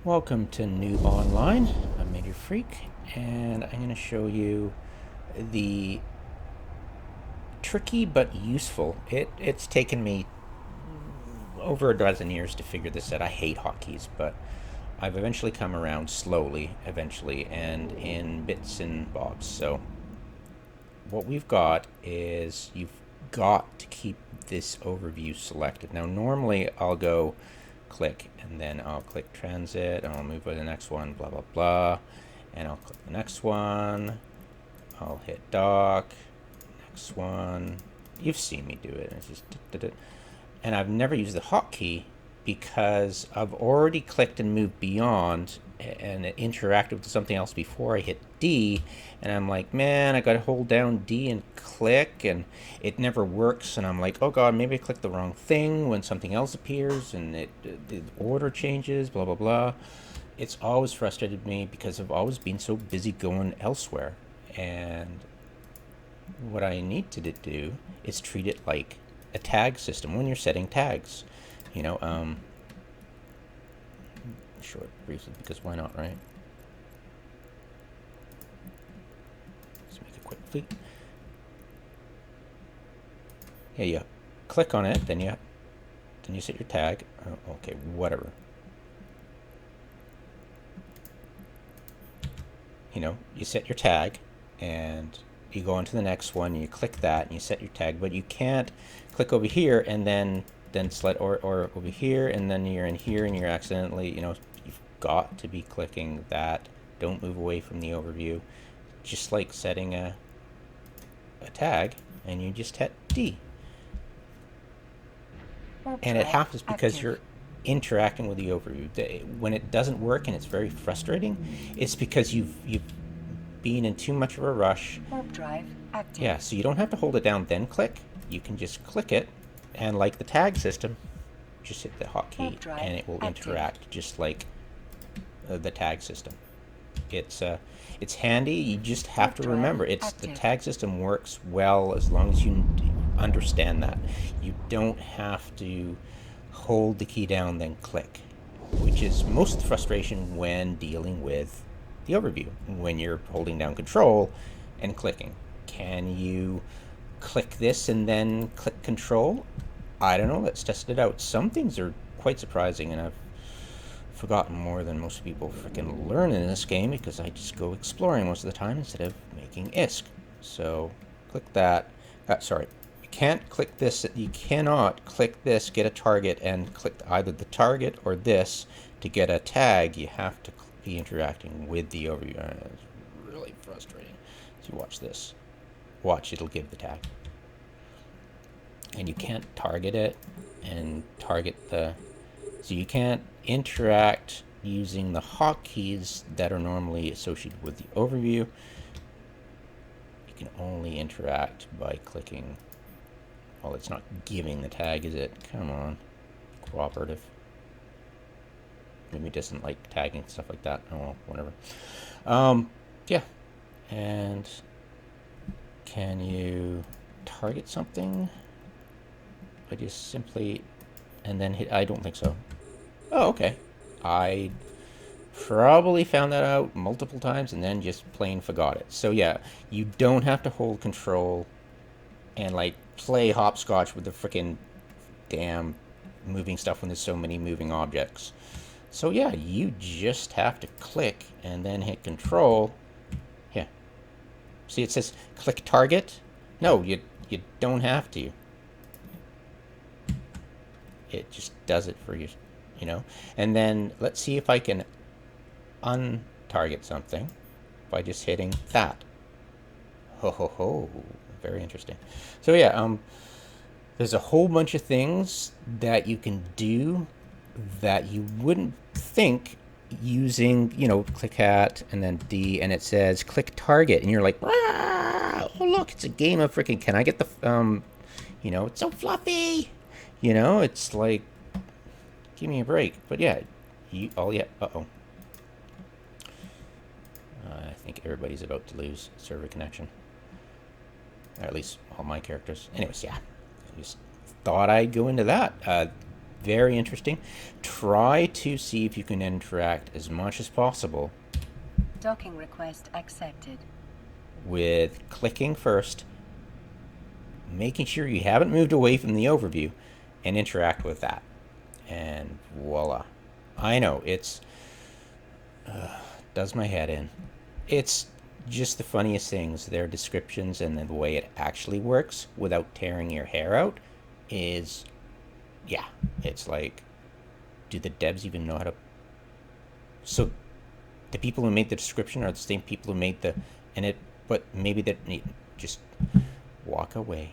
Welcome to Noob Online. I'm Major Freak, and I'm going to show you the tricky but useful. It's taken me over a dozen years to figure this out. I hate hotkeys, but I've eventually come around slowly, eventually, and in bits and bobs. So what we've got is you've got to keep this overview selected. Now, normally I'll go click and then I'll click transit and I'll move to the next one, blah, blah, blah. And I'll click the next one. I'll hit dock, next one. You've seen me do it. It's just, and I've never used the hotkey because I've already clicked and moved beyond and it interacted with something else before I hit D, and I'm like, man, I gotta hold down D and click, and it never works, and I'm like, oh god, maybe I clicked the wrong thing when something else appears, and the order changes, blah blah blah. It's always frustrated me because I've always been so busy going elsewhere, and what I need to do is treat it like a tag system when you're setting tags. You know, show it briefly because why not, right? Let's make it quickly. Yeah, you click on it, then you set your tag. Oh, okay, whatever. You know, you set your tag, and you go on to the next one, and you click that, and you set your tag, but you can't click over here and then select or over here, and then you're in here, and you're accidentally, you know, you've got to be clicking that. Don't move away from the overview. Just like setting a tag, and you just hit D. And it happens because you're interacting with the overview. When it doesn't work and it's very frustrating, it's because you've been in too much of a rush. Warp drive active. Yeah, so you don't have to hold it down then click. You can just click it, and like the tag system, just hit the hotkey and it will interact just like the tag system. It's handy. You just have to remember the tag system works well as long as you understand that. You don't have to hold the key down then click, which is most of the frustration when dealing with the overview. When you're holding down control and clicking, can you click this and then click control? I don't know. Let's test it out. Some things are quite surprising, and I've forgotten more than most people freaking learn in this game because I just go exploring most of the time instead of making ISK. So click that. Sorry, you can't click this. You cannot click this, get a target, and click either the target or this to get a tag. You have to be interacting with the overview. It's really frustrating. So watch this. Watch, it'll give the tag. And you can't target it and target the... So you can't interact using the hotkeys that are normally associated with the overview. You can only interact by clicking. Well, it's not giving the tag, is it? Come on. Cooperative. Maybe it doesn't like tagging, stuff like that. Oh, well, whatever. Yeah. And can you target something? I just simply... and then hit... I don't think so. Oh, okay. I probably found that out multiple times and then just plain forgot it. So yeah, you don't have to hold control and like play hopscotch with the freaking damn moving stuff when there's so many moving objects. So yeah, you just have to click and then hit control. Yeah. See, it says click target. No, you don't have to. It just does it for you, you know. And then let's see if I can untarget something by just hitting that. Ho ho ho, very interesting. So yeah, there's a whole bunch of things that you can do that you wouldn't think using, you know, click at and then D, and it says click target, and you're like, ah, oh look, it's a game of freaking, can I get the you know, it's so fluffy. You know, it's like, give me a break. But yeah, uh-oh. I think everybody's about to lose server connection. Or at least all my characters. Anyways, yeah. I just thought I'd go into that. Very interesting. Try to see if you can interact as much as possible Docking request accepted. with clicking first, making sure you haven't moved away from the overview, and interact with that. And voila. I know, it's does my head in. It's just the funniest things. Their descriptions and the way it actually works without tearing your hair out is, yeah, it's like, do the devs even know how to? So the people who made the description are the same people who made the, and it, but maybe that just walk away.